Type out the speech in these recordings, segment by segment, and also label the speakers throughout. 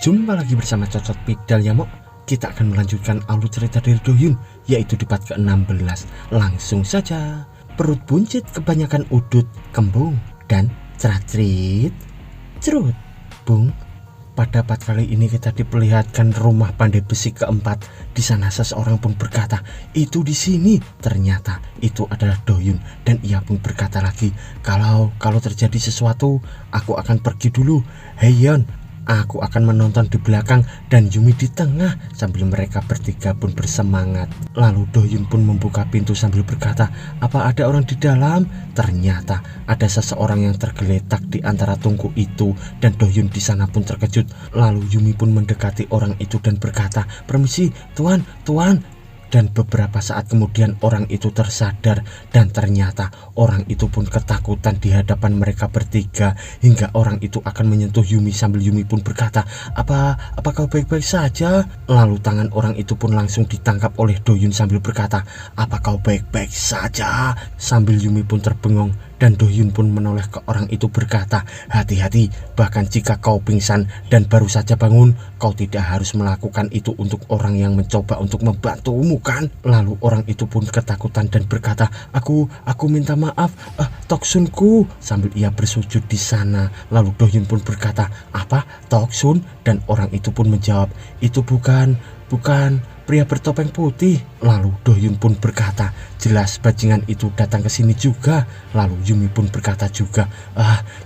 Speaker 1: Jumpa lagi bersama Cocot Pidal ya Mok. Kita akan melanjutkan alur cerita dari Dohyun, yaitu di part ke-16. Langsung saja. Perut buncit kebanyakan udut, kembung, dan cerat-cerit. Cerut, bung. Pada part kali ini kita diperlihatkan rumah pandai besi keempat. Di sana seseorang pun berkata, itu di sini. Ternyata itu adalah Dohyun, dan ia pun berkata lagi, kalau terjadi sesuatu, aku akan pergi dulu. Hei Yeon, aku akan menonton di belakang dan Yumi di tengah. Sambil mereka bertiga pun bersemangat. Lalu Dohyun pun membuka pintu sambil berkata, apa ada orang di dalam? Ternyata ada seseorang yang tergeletak di antara tungku itu, dan Dohyun di sana pun terkejut. Lalu Yumi pun mendekati orang itu dan berkata, permisi tuan. Dan beberapa saat kemudian orang itu tersadar, dan ternyata orang itu pun ketakutan di hadapan mereka bertiga, hingga orang itu akan menyentuh Yumi sambil Yumi pun berkata, apa kau baik-baik saja? Lalu tangan orang itu pun langsung ditangkap oleh Dohyun sambil berkata, apa kau baik-baik saja? Sambil Yumi pun terbengong, dan Dohyun pun menoleh ke orang itu berkata, hati-hati, bahkan jika kau pingsan dan baru saja bangun, kau tidak harus melakukan itu untuk orang yang mencoba untuk membantumu kan? Lalu orang itu pun ketakutan dan berkata, aku minta maaf, Toksunku, sambil ia bersujud di sana. Lalu Dohyun pun berkata, apa Toksun? Dan orang itu pun menjawab, itu bukan pria bertopeng putih. Lalu Dohyun pun berkata, jelas bajingan itu datang ke sini juga. Lalu Yumi pun berkata juga,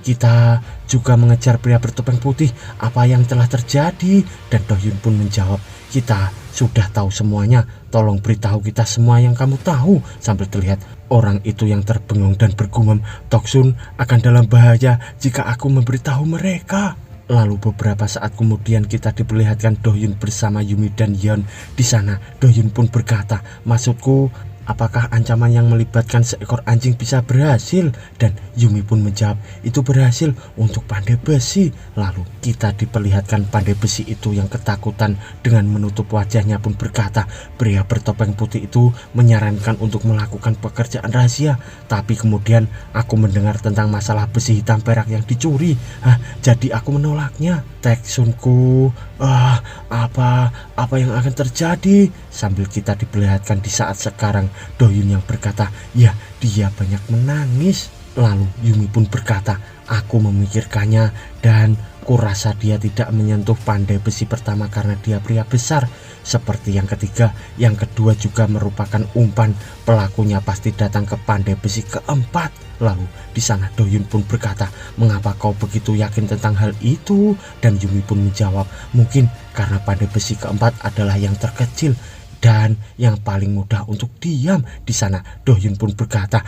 Speaker 1: kita juga mengejar pria bertopeng putih. Apa yang telah terjadi? Dan Dohyun pun menjawab, kita sudah tahu semuanya. Tolong beritahu kita semua yang kamu tahu. Sambil terlihat orang itu yang terbengong dan bergumam, Toksun akan dalam bahaya jika aku memberitahu mereka. Lalu beberapa saat kemudian kita diperlihatkan Dohyun bersama Yumi dan Yeon. Di sana Dohyun pun berkata, maksudku, apakah ancaman yang melibatkan seekor anjing bisa berhasil? Dan Yumi pun menjawab, itu berhasil untuk pandai besi. Lalu kita diperlihatkan pandai besi itu yang ketakutan dengan menutup wajahnya pun berkata, pria bertopeng putih itu menyarankan untuk melakukan pekerjaan rahasia, tapi kemudian aku mendengar tentang masalah besi hitam perak yang dicuri. Jadi aku menolaknya. Teksunku, apa yang akan terjadi? Sambil kita diperlihatkan di saat sekarang Dohyun yang berkata, ya dia banyak menangis. Lalu Yumi pun berkata, aku memikirkannya dan kurasa dia tidak menyentuh pandai besi pertama karena dia pria besar. Seperti yang ketiga, yang kedua juga merupakan umpan. Pelakunya pasti datang ke pandai besi keempat. Lalu di sana Dohyun pun berkata, mengapa kau begitu yakin tentang hal itu? Dan Yumi pun menjawab, mungkin karena pandai besi keempat adalah yang terkecil dan yang paling mudah untuk diam. Di sana Dohyun pun berkata,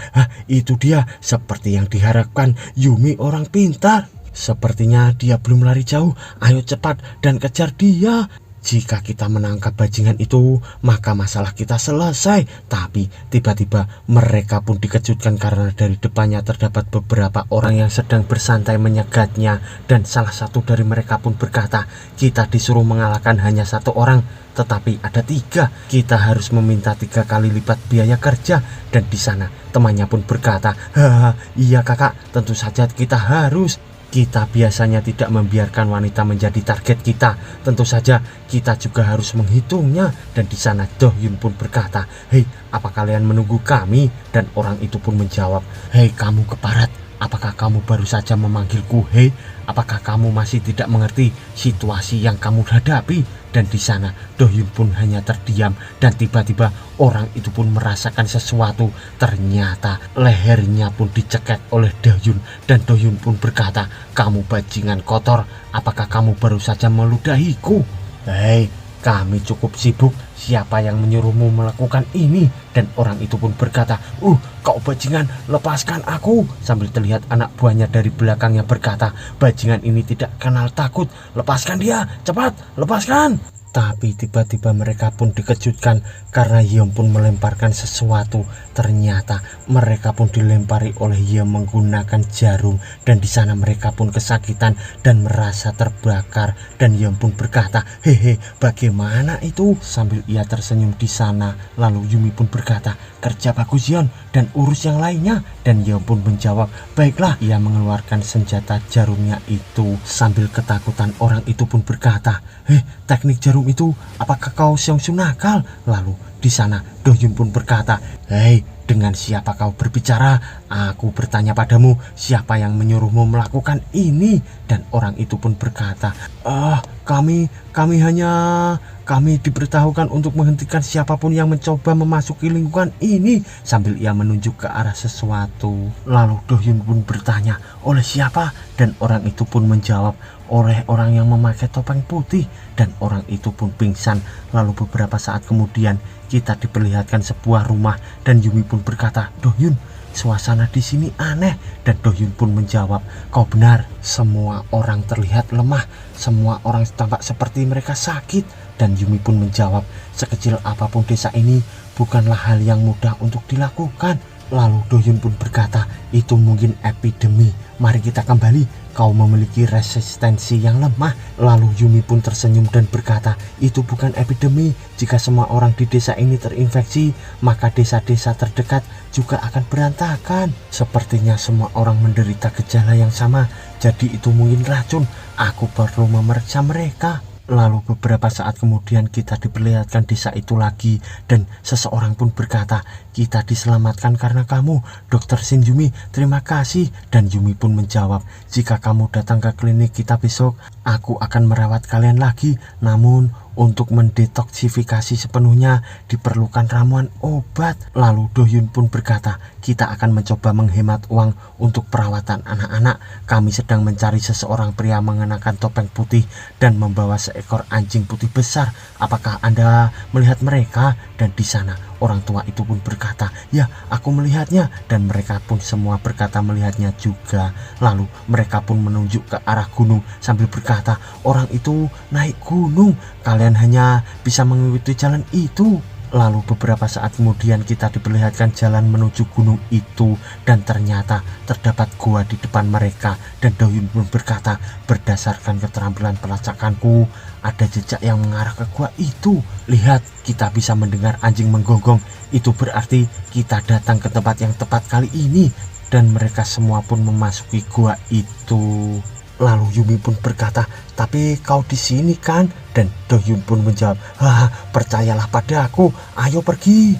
Speaker 1: itu dia, seperti yang diharapkan Yumi orang pintar. Sepertinya dia belum lari jauh, ayo cepat dan kejar dia. Jika kita menangkap bajingan itu, maka masalah kita selesai. Tapi tiba-tiba mereka pun dikejutkan karena dari depannya terdapat beberapa orang yang sedang bersantai menyegatnya. Dan salah satu dari mereka pun berkata, kita disuruh mengalahkan hanya satu orang, tetapi ada tiga. Kita harus meminta 3 kali lipat biaya kerja. Dan di sana temannya pun berkata, iya kakak, tentu saja kita harus. Kita biasanya tidak membiarkan wanita menjadi target kita. Tentu saja kita juga harus menghitungnya. Dan di sana Dohyun pun berkata, hei, apa kalian menunggu kami? Dan orang itu pun menjawab, hei kamu keparat, apakah kamu baru saja memanggilku hei? Apakah kamu masih tidak mengerti situasi yang kamu hadapi? Dan di sana Dohyun pun hanya terdiam, dan tiba-tiba orang itu pun merasakan sesuatu. Ternyata lehernya pun diceket oleh Dohyun, dan Dohyun pun berkata, kamu bajingan kotor, apakah kamu baru saja meludahiku? Hei, kami cukup sibuk, siapa yang menyuruhmu melakukan ini? Dan orang itu pun berkata, kau bajingan, lepaskan aku. Sambil terlihat anak buahnya dari belakangnya berkata, bajingan ini tidak kenal takut, lepaskan dia, cepat, lepaskan. Tapi tiba-tiba mereka pun dikejutkan karena Yeom pun melemparkan sesuatu. Ternyata mereka pun dilempari oleh Yeom menggunakan jarum, dan di sana mereka pun kesakitan dan merasa terbakar. Dan Yeom pun berkata, "Hehe, bagaimana itu?" Sambil ia tersenyum di sana. Lalu Yumi pun berkata, "Kerja bagus Yeon, dan urus yang lainnya." Dan Yeom pun menjawab, "Baiklah." Ia mengeluarkan senjata jarumnya itu. Sambil ketakutan, orang itu pun berkata, teknik jarum itu, apakah kau Seongsu nakal?" Lalu di sana Do-hyun pun berkata, "Hei, dengan siapa kau berbicara? Aku bertanya padamu, siapa yang menyuruhmu melakukan ini?" Dan orang itu pun berkata, Kami diberitahukan untuk menghentikan siapapun yang mencoba memasuki lingkungan ini." Sambil ia menunjuk ke arah sesuatu. Lalu Do-hyun pun bertanya, "Oleh siapa?" Dan orang itu pun menjawab, "Oleh orang yang memakai topeng putih." Dan orang itu pun pingsan. Lalu beberapa saat kemudian kita diperlihatkan sebuah rumah, dan Yumi pun berkata, "Do-hyun, suasana di sini aneh." Dan Do-hyun pun menjawab, "Kau benar, semua orang terlihat lemah, semua orang tampak seperti mereka sakit." Dan Yumi pun menjawab, "Sekecil apapun desa ini, bukanlah hal yang mudah untuk dilakukan." Lalu Do-hyun pun berkata, "Itu mungkin epidemi. Mari kita kembali. Kau memiliki resistensi yang lemah." Lalu Yumi pun tersenyum dan berkata, "Itu bukan epidemi. Jika semua orang di desa ini terinfeksi, maka desa-desa terdekat juga akan berantakan. Sepertinya semua orang menderita gejala yang sama. Jadi itu mungkin racun. Aku perlu memeriksa mereka." Lalu beberapa saat kemudian kita diperlihatkan desa itu lagi, dan seseorang pun berkata, "Kita diselamatkan karena kamu, Dokter Shin Yumi, terima kasih." Dan Yumi pun menjawab, "Jika kamu datang ke klinik kita besok, aku akan merawat kalian lagi. Namun untuk mendetoksifikasi sepenuhnya diperlukan ramuan obat." Lalu Do-hyun pun berkata, "Kita akan mencoba menghemat uang untuk perawatan anak-anak. Kami sedang mencari seseorang pria mengenakan topeng putih dan membawa seekor anjing putih besar. Apakah Anda melihat mereka?" Dan di sana orang tua itu pun berkata, "Ya, aku melihatnya." Dan mereka pun semua berkata melihatnya juga. Lalu mereka pun menunjuk ke arah gunung sambil berkata, "Orang itu naik gunung. Kalian hanya bisa mengikuti jalan itu." Lalu beberapa saat kemudian kita diperlihatkan jalan menuju gunung itu, dan ternyata terdapat gua di depan mereka. Dan Do-hyun pun berkata, "Berdasarkan keterampilan pelacakanku, ada jejak yang mengarah ke gua itu. Lihat, kita bisa mendengar anjing menggonggong. Itu berarti kita datang ke tempat yang tepat kali ini." Dan mereka semua pun memasuki gua itu. Lalu Yumi pun berkata, "Tapi kau di sini kan?" Dan Do-hyun pun menjawab, "Percayalah pada aku, ayo pergi."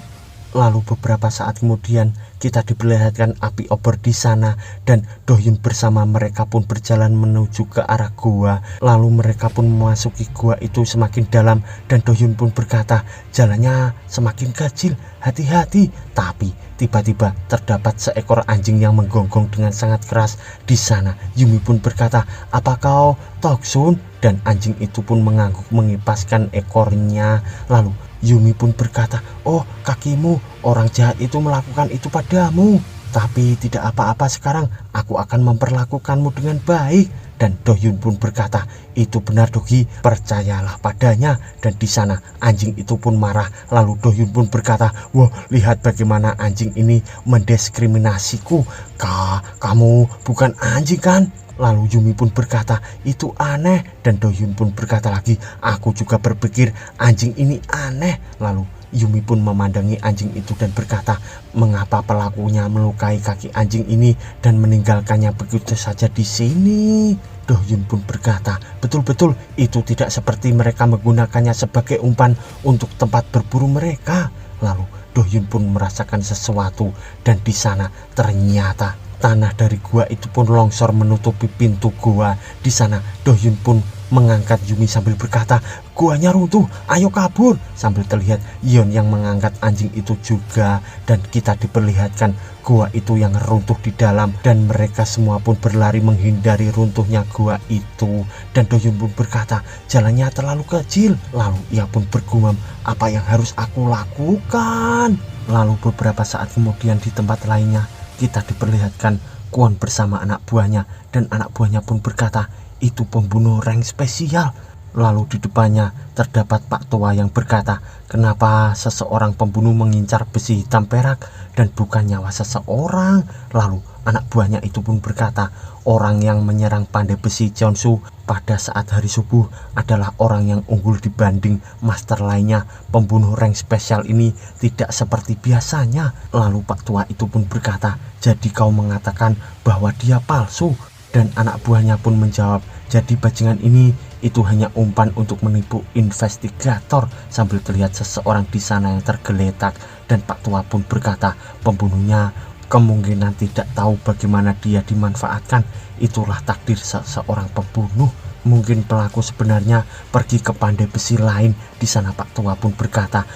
Speaker 1: Lalu beberapa saat kemudian kita diperlihatkan api obor di sana, dan Do-hyun bersama mereka pun berjalan menuju ke arah gua. Lalu mereka pun memasuki gua itu semakin dalam, dan Do-hyun pun berkata, "Jalannya semakin kecil, hati-hati." Tapi tiba-tiba terdapat seekor anjing yang menggonggong dengan sangat keras di sana. Yumi pun berkata, "Apa kau Toksun?" Dan anjing itu pun mengangguk mengipaskan ekornya. Lalu Yumi pun berkata, "Oh, kakimu, orang jahat itu melakukan itu padamu. Tapi tidak apa-apa, sekarang aku akan memperlakukanmu dengan baik." Dan Do-hyun pun berkata, "Itu benar Dogi, percayalah padanya." Dan di sana anjing itu pun marah. Lalu Do-hyun pun berkata, "Wah, lihat bagaimana anjing ini mendiskriminasiku. Kamu bukan anjing kan?" Lalu Yumi pun berkata, "Itu aneh." Dan Do-hyun pun berkata lagi, "Aku juga berpikir anjing ini aneh." Lalu Yumi pun memandangi anjing itu dan berkata, "Mengapa pelakunya melukai kaki anjing ini dan meninggalkannya begitu saja di sini?" Do-hyun pun berkata, "Betul-betul itu tidak seperti mereka menggunakannya sebagai umpan untuk tempat berburu mereka." Lalu Do-hyun pun merasakan sesuatu, dan di sana ternyata tanah dari gua itu pun longsor menutupi pintu gua. Di sana Do-hyun pun mengangkat Yumi sambil berkata, "Guanya runtuh, ayo kabur." Sambil terlihat Yeon yang mengangkat anjing itu juga, dan kita diperlihatkan gua itu yang runtuh di dalam, dan mereka semua pun berlari menghindari runtuhnya gua itu. Dan Do-hyun pun berkata, "Jalannya terlalu kecil." Lalu ia pun bergumam, "Apa yang harus aku lakukan?" Lalu beberapa saat kemudian di tempat lainnya kita diperlihatkan Kwon bersama anak buahnya, dan anak buahnya pun berkata, "Itu pembunuh rank spesial. Lalu di depannya terdapat Pak Tua yang berkata, kenapa seseorang pembunuh mengincar besi hitam perak dan bukan nyawa seseorang? Lalu anak buahnya itu pun berkata, orang yang menyerang pandai besi Jeonsu pada saat hari subuh adalah orang yang unggul dibanding master lainnya. Pembunuh rank spesial ini tidak seperti biasanya. Lalu Pak Tua itu pun berkata, jadi kau mengatakan bahwa dia palsu? Dan anak buahnya pun menjawab, jadi bajingan ini itu hanya umpan untuk menipu investigator. Sambil terlihat seseorang di sana yang tergeletak, dan Pak Tua pun berkata, pembunuhnya kemungkinan tidak tahu bagaimana dia dimanfaatkan. Itulah takdir seseorang pembunuh. Mungkin pelaku sebenarnya pergi ke pandai besi lain. Di sana Pak Tua pun berkata,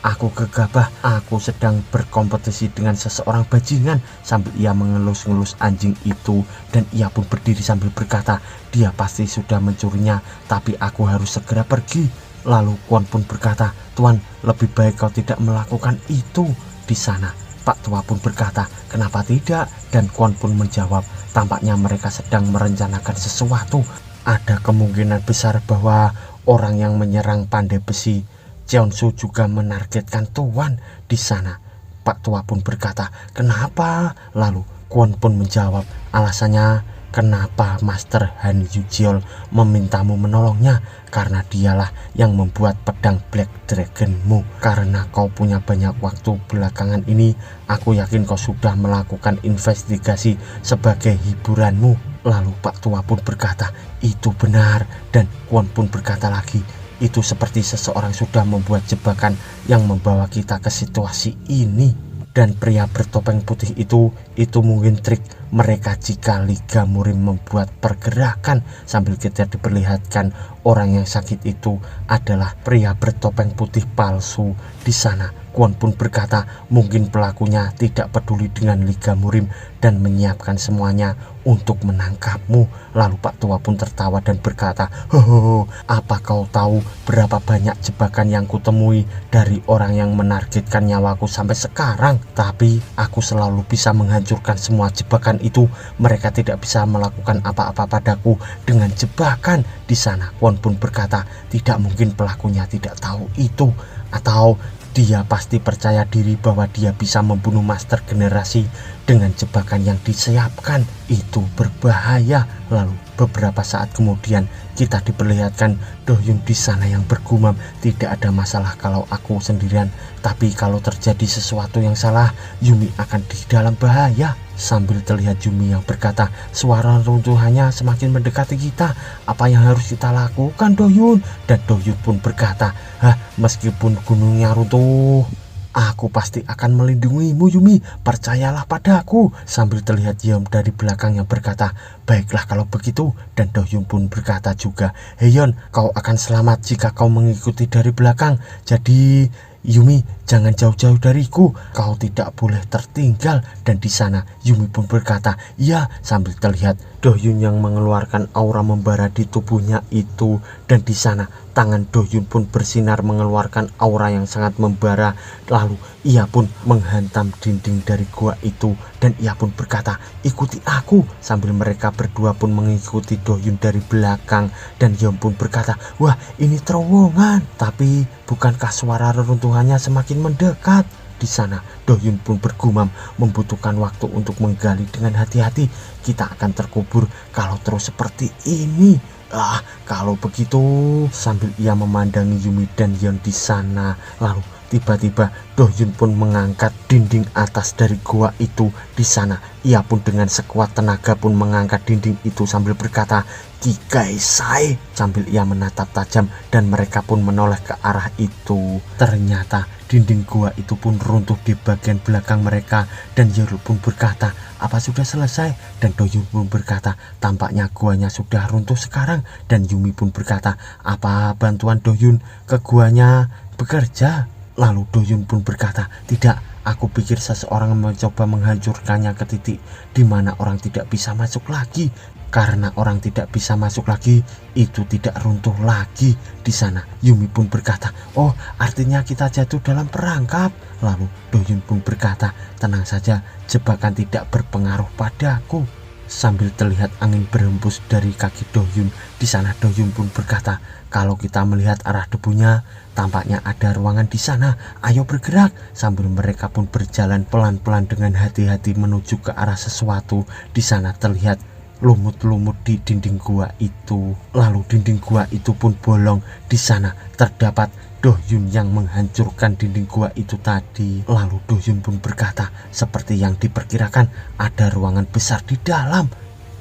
Speaker 1: aku gegabah, aku sedang berkompetisi dengan seseorang bajingan. Sambil ia mengelus-ngelus anjing itu, dan ia pun berdiri sambil berkata, dia pasti sudah mencurinya, tapi aku harus segera pergi. Lalu Kwon pun berkata, Tuan, lebih baik kau tidak melakukan itu. Di sana Pak Tua pun berkata, kenapa tidak? Dan Kwon pun menjawab, tampaknya mereka sedang merencanakan sesuatu. Ada kemungkinan besar bahwa orang yang menyerang pandai besi Jeonsu juga menargetkan Tuan. Di sana Pak Tua pun berkata, kenapa? Lalu Kwon pun menjawab, alasannya kenapa Master Han Yujiol memintamu menolongnya, karena dialah yang membuat pedang Black Dragonmu. Karena kau punya banyak waktu belakangan ini, aku yakin kau sudah melakukan investigasi sebagai hiburanmu. Lalu Pak Tua pun berkata, itu benar. Dan Kwon pun berkata lagi, itu seperti seseorang sudah membuat jebakan yang membawa kita ke situasi ini. Dan pria bertopeng putih itu mungkin trik mereka jika Liga Murim membuat pergerakan. Sambil kita diperlihatkan orang yang sakit itu adalah pria bertopeng putih palsu. Di sana Kwon pun berkata, mungkin pelakunya tidak peduli dengan Liga Murim dan menyiapkan semuanya untuk menangkapmu. Lalu Pak Tua pun tertawa dan berkata, hoho, apa kau tahu berapa banyak jebakan yang kutemui dari orang yang menargetkan nyawaku sampai sekarang? Tapi aku selalu bisa menghancurkan semua jebakan itu. Mereka tidak bisa melakukan apa-apa padaku dengan jebakan. Di sana Kwon pun berkata, tidak mungkin pelakunya tidak tahu itu. Atau dia pasti percaya diri bahwa dia bisa membunuh master generasi dengan jebakan yang disiapkan. Itu berbahaya. Lalu beberapa saat kemudian kita diperlihatkan Do-hyun di sana yang bergumam, tidak ada masalah kalau aku sendirian, tapi kalau terjadi sesuatu yang salah, Yumi akan di dalam bahaya. Sambil terlihat Yumi yang berkata, suara runtuhannya semakin mendekati kita, apa yang harus kita lakukan Do-hyun? Dan Do-hyun pun berkata, meskipun gunungnya runtuh, aku pasti akan melindungimu Yumi, percayalah padaku. Sambil terlihat Yeom dari belakang yang berkata, baiklah kalau begitu. Dan Do-hyun pun berkata juga, Heyeon, kau akan selamat jika kau mengikuti dari belakang. Jadi Yumi, jangan jauh-jauh dariku, kau tidak boleh tertinggal. Dan di sana Yumi pun berkata, iya, sambil terlihat Do-hyun yang mengeluarkan aura membara di tubuhnya itu. Dan di sana tangan Do-hyun pun bersinar mengeluarkan aura yang sangat membara. Lalu ia pun menghantam dinding dari gua itu, dan ia pun berkata, ikuti aku. Sambil mereka berdua pun mengikuti Do-hyun dari belakang. Dan Yeom pun berkata, wah, ini terowongan, tapi bukankah suara reruntuhannya semakin mendekat? Di sana Do-hyun pun bergumam, membutuhkan waktu untuk menggali dengan hati-hati. Kita akan terkubur kalau terus seperti ini. Kalau begitu. Sambil ia memandangi Yumi dan Yeon di sana, lalu tiba-tiba Do-hyun pun mengangkat dinding atas dari gua itu. Di sana ia pun dengan sekuat tenaga pun mengangkat dinding itu sambil berkata, Kikai Sai. Sambil ia menatap tajam dan mereka pun menoleh ke arah itu. Ternyata dinding gua itu pun runtuh di bagian belakang mereka. Dan Yeol pun berkata, apa sudah selesai? Dan Do-hyun pun berkata, tampaknya guanya sudah runtuh sekarang. Dan Yumi pun berkata, apa bantuan Do-hyun ke guanya bekerja? Lalu Do-hyun pun berkata, tidak, aku pikir seseorang mencoba menghancurkannya ke titik di mana orang tidak bisa masuk lagi. Karena orang tidak bisa masuk lagi, itu tidak runtuh lagi. Di sana Yumi pun berkata, oh, artinya kita jatuh dalam perangkap. Lalu Do-hyun pun berkata, tenang saja, jebakan tidak berpengaruh padaku. Sambil terlihat angin berhembus dari kaki Dohyun. Di sana Dohyun pun berkata, kalau kita melihat arah debunya, tampaknya ada ruangan di sana. Ayo bergerak. Sambil mereka pun berjalan pelan-pelan dengan hati-hati menuju ke arah sesuatu. Di sana terlihat lumut-lumut di dinding gua itu. Lalu dinding gua itu pun bolong. Di sana terdapat Dohyun yang menghancurkan dinding gua itu tadi. Lalu Dohyun pun berkata, seperti yang diperkirakan, ada ruangan besar di dalam.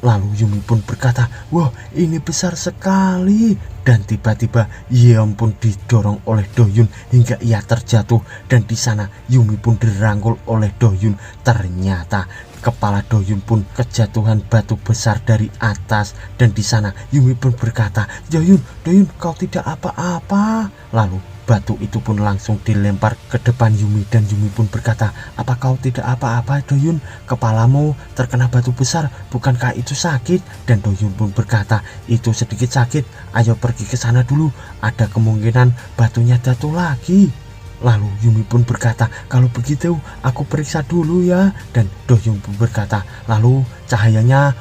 Speaker 1: Lalu Yumi pun berkata, wah ini besar sekali. Dan tiba-tiba Yeon pun didorong oleh Dohyun hingga ia terjatuh. Dan di sana Yumi pun dirangkul oleh Dohyun. Ternyata kepala Dohyun pun kejatuhan batu besar dari atas. Dan di sana Yumi pun berkata, Dohyun, kau tidak apa-apa. Lalu batu itu pun langsung dilempar ke depan Yumi. Dan Yumi pun berkata, apa kau tidak apa-apa Dohyun? Kepalamu terkena batu besar, bukankah itu sakit? Dan Dohyun pun berkata, itu sedikit sakit, ayo pergi ke sana dulu, ada kemungkinan batunya jatuh lagi. Lalu Yumi pun berkata, kalau begitu aku periksa dulu ya. Dan Dohyun pun berkata, lalu cahayanya,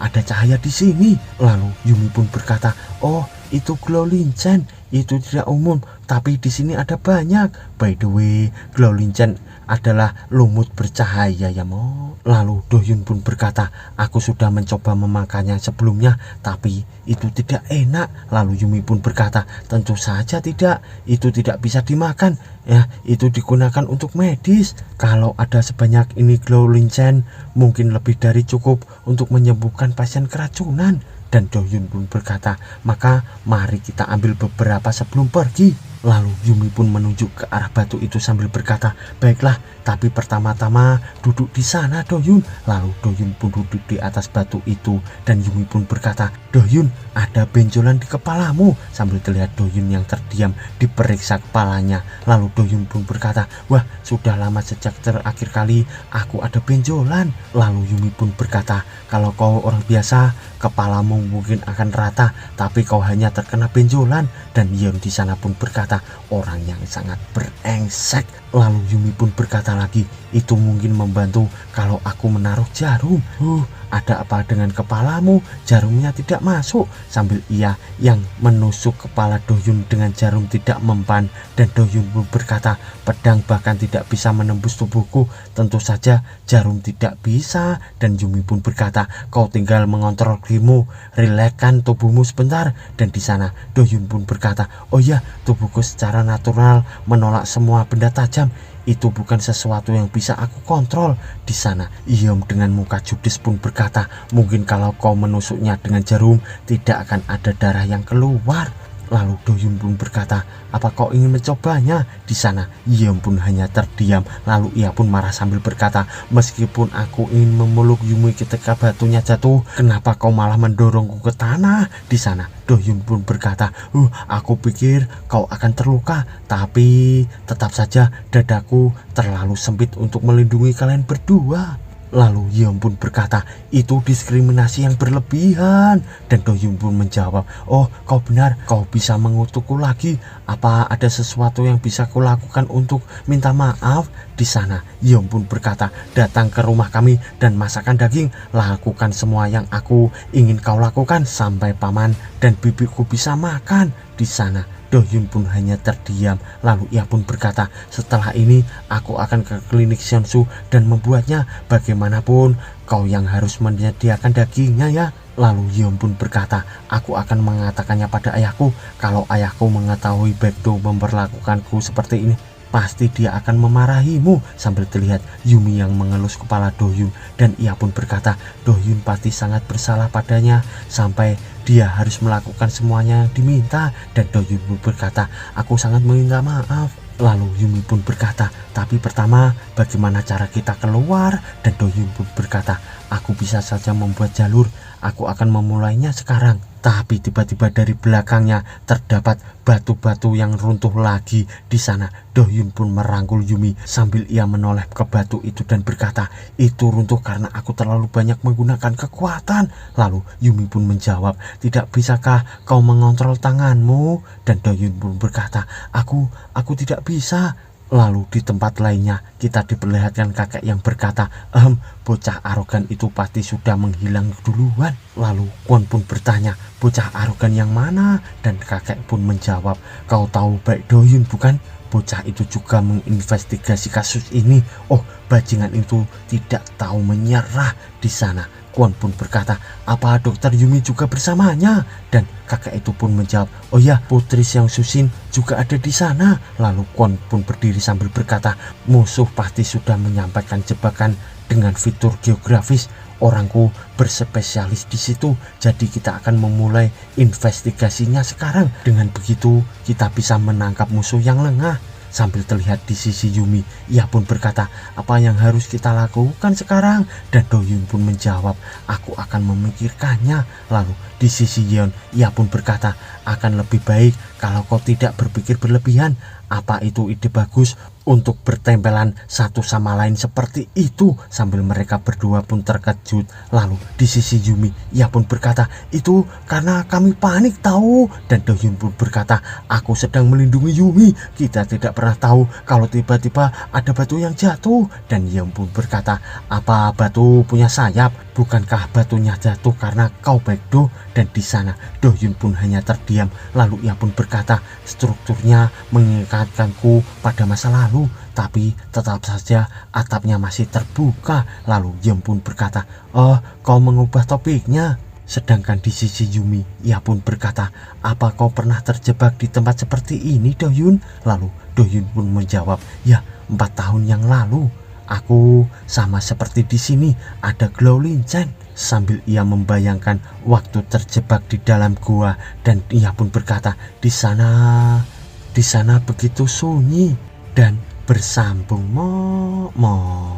Speaker 1: ada cahaya di sini. Lalu Yumi pun berkata, oh itu glow lincen, itu tidak umum, tapi di sini ada banyak. By the way, glow lincen adalah lumut bercahaya ya mo. Lalu Dohyun pun berkata, aku sudah mencoba memakannya sebelumnya, tapi itu tidak enak. Lalu Yumi pun berkata, tentu saja tidak, itu tidak bisa dimakan ya, itu digunakan untuk medis. Kalau ada sebanyak ini glow lincen, mungkin lebih dari cukup untuk menyembuhkan pasien keracunan. Dan Dohyun pun berkata, maka mari kita ambil beberapa sebelum pergi. Lalu Yumi pun menunjuk ke arah batu itu sambil berkata, baiklah, tapi pertama-tama duduk di sana Dohyun. Lalu Dohyun pun duduk di atas batu itu. Dan Yumi pun berkata, Dohyun, ada benjolan di kepalamu. Sambil terlihat Dohyun yang terdiam diperiksa kepalanya. Lalu Dohyun pun berkata, wah sudah lama sejak terakhir kali aku ada benjolan. Lalu Yumi pun berkata, kalau kau orang biasa, kepalamu mungkin akan rata, tapi kau hanya terkena benjolan. Dan Yeon di sana pun berkata, orang yang sangat brengsek. Lalu Yumi pun berkata lagi, itu mungkin membantu kalau aku menaruh jarum. Ada apa dengan kepalamu? Jarumnya tidak masuk. Sambil ia yang menusuk kepala Dohyun dengan jarum tidak mempan. Dan Dohyun pun berkata, pedang bahkan tidak bisa menembus tubuhku. Tentu saja jarum tidak bisa. Dan Yumi pun berkata, kau tinggal mengontrol dirimu, rilekskan tubuhmu sebentar. Dan di sana Dohyun pun berkata, oh ya, tubuhku secara natural menolak semua benda tajam. Itu bukan sesuatu yang bisa aku kontrol. Di sana Yeom dengan muka judes pun berkata, mungkin kalau kau menusuknya dengan jarum, tidak akan ada darah yang keluar. Lalu Dohyun pun berkata, apa kau ingin mencobanya? Di sana Yeom pun hanya terdiam. Lalu ia pun marah sambil berkata, meskipun aku ingin memeluk Yumi ketika batunya jatuh, kenapa kau malah mendorongku ke tanah? Di sana Dohyun pun berkata, aku pikir kau akan terluka, tapi tetap saja dadaku terlalu sempit untuk melindungi kalian berdua. Lalu Yeon pun berkata, itu diskriminasi yang berlebihan. Dan Dohyun pun menjawab, oh kau benar, kau bisa mengutukku lagi. Apa ada sesuatu yang bisa kau lakukan untuk minta maaf? Di sana Yeon pun berkata, datang ke rumah kami dan masakan daging. Lakukan semua yang aku ingin kau lakukan sampai paman dan bibiku bisa makan. Di sana Dohyun pun hanya terdiam. Lalu ia pun berkata, setelah ini aku akan ke klinik Seonsu dan membuatnya. Bagaimanapun kau yang harus menyediakan dagingnya ya. Lalu Yeon pun berkata, aku akan mengatakannya pada ayahku. Kalau ayahku mengetahui Baekdo memperlakukanku seperti ini, pasti dia akan memarahimu. Sambil terlihat Yumi yang mengelus kepala Dohyun. Dan ia pun berkata, Dohyun pasti sangat bersalah padanya sampai dia harus melakukan semuanya yang diminta. Dan Dohyun pun berkata, aku sangat meminta maaf. Lalu Yumi pun berkata, tapi pertama bagaimana cara kita keluar? Dan Dohyun pun berkata, aku bisa saja membuat jalur, aku akan memulainya sekarang. Tapi tiba-tiba dari belakangnya terdapat batu-batu yang runtuh lagi. Di sana Dohyun pun merangkul Yumi sambil ia menoleh ke batu itu dan berkata, itu runtuh karena aku terlalu banyak menggunakan kekuatan. Lalu Yumi pun menjawab, tidak bisakah kau mengontrol tanganmu? Dan Dohyun pun berkata, aku tidak bisa. Lalu di tempat lainnya kita diperlihatkan kakek yang berkata, bocah arogan itu pasti sudah menghilang duluan. Lalu Kwon pun bertanya, bocah arogan yang mana? Dan kakek pun menjawab, kau tahu baik Do-hyun bukan? Bocah itu juga menginvestigasi kasus ini. Oh, bajingan itu tidak tahu menyerah di sana. Kwon pun berkata, apa dokter Yumi juga bersamanya? Dan kakek itu pun menjawab, oh ya, putri Seong Susin juga ada di sana. Lalu Kwon pun berdiri sambil berkata, musuh pasti sudah menyampaikan jebakan dengan fitur geografis. Orangku berspesialis di situ, jadi kita akan memulai investigasinya sekarang. Dengan begitu kita bisa menangkap musuh yang lengah. Sambil terlihat di sisi Yumi, ia pun berkata, apa yang harus kita lakukan sekarang? Dan Do-hyun pun menjawab, aku akan memikirkannya. Lalu di sisi Yeon, ia pun berkata, akan lebih baik kalau kau tidak berpikir berlebihan. Apa itu ide bagus untuk bertempelan satu sama lain seperti itu? Sambil mereka berdua pun terkejut. Lalu di sisi Yumi, ia pun berkata, itu karena kami panik tahu. Dan Do-hyun pun berkata, aku sedang melindungi Yumi, kita tidak pernah tahu kalau tiba-tiba ada batu yang jatuh. Dan Yeon pun berkata, apa batu punya sayap? Bukankah batunya jatuh karena kau baik Do? Dan di sana Do-hyun pun hanya terdiam. Lalu ia pun berkata, strukturnya mengingatkanku pada masa lalu, tapi tetap saja atapnya masih terbuka. Lalu Yeon pun berkata, oh, kau mengubah topiknya. Sedangkan di sisi Yumi, ia pun berkata, apa kau pernah terjebak di tempat seperti ini, Do-hyun? Lalu Do-hyun pun menjawab, ya, 4 tahun yang lalu. Aku sama seperti di sini, ada glow lincen. Sambil ia membayangkan waktu terjebak di dalam gua, dan ia pun berkata, di sana begitu sunyi dan bersambung mo.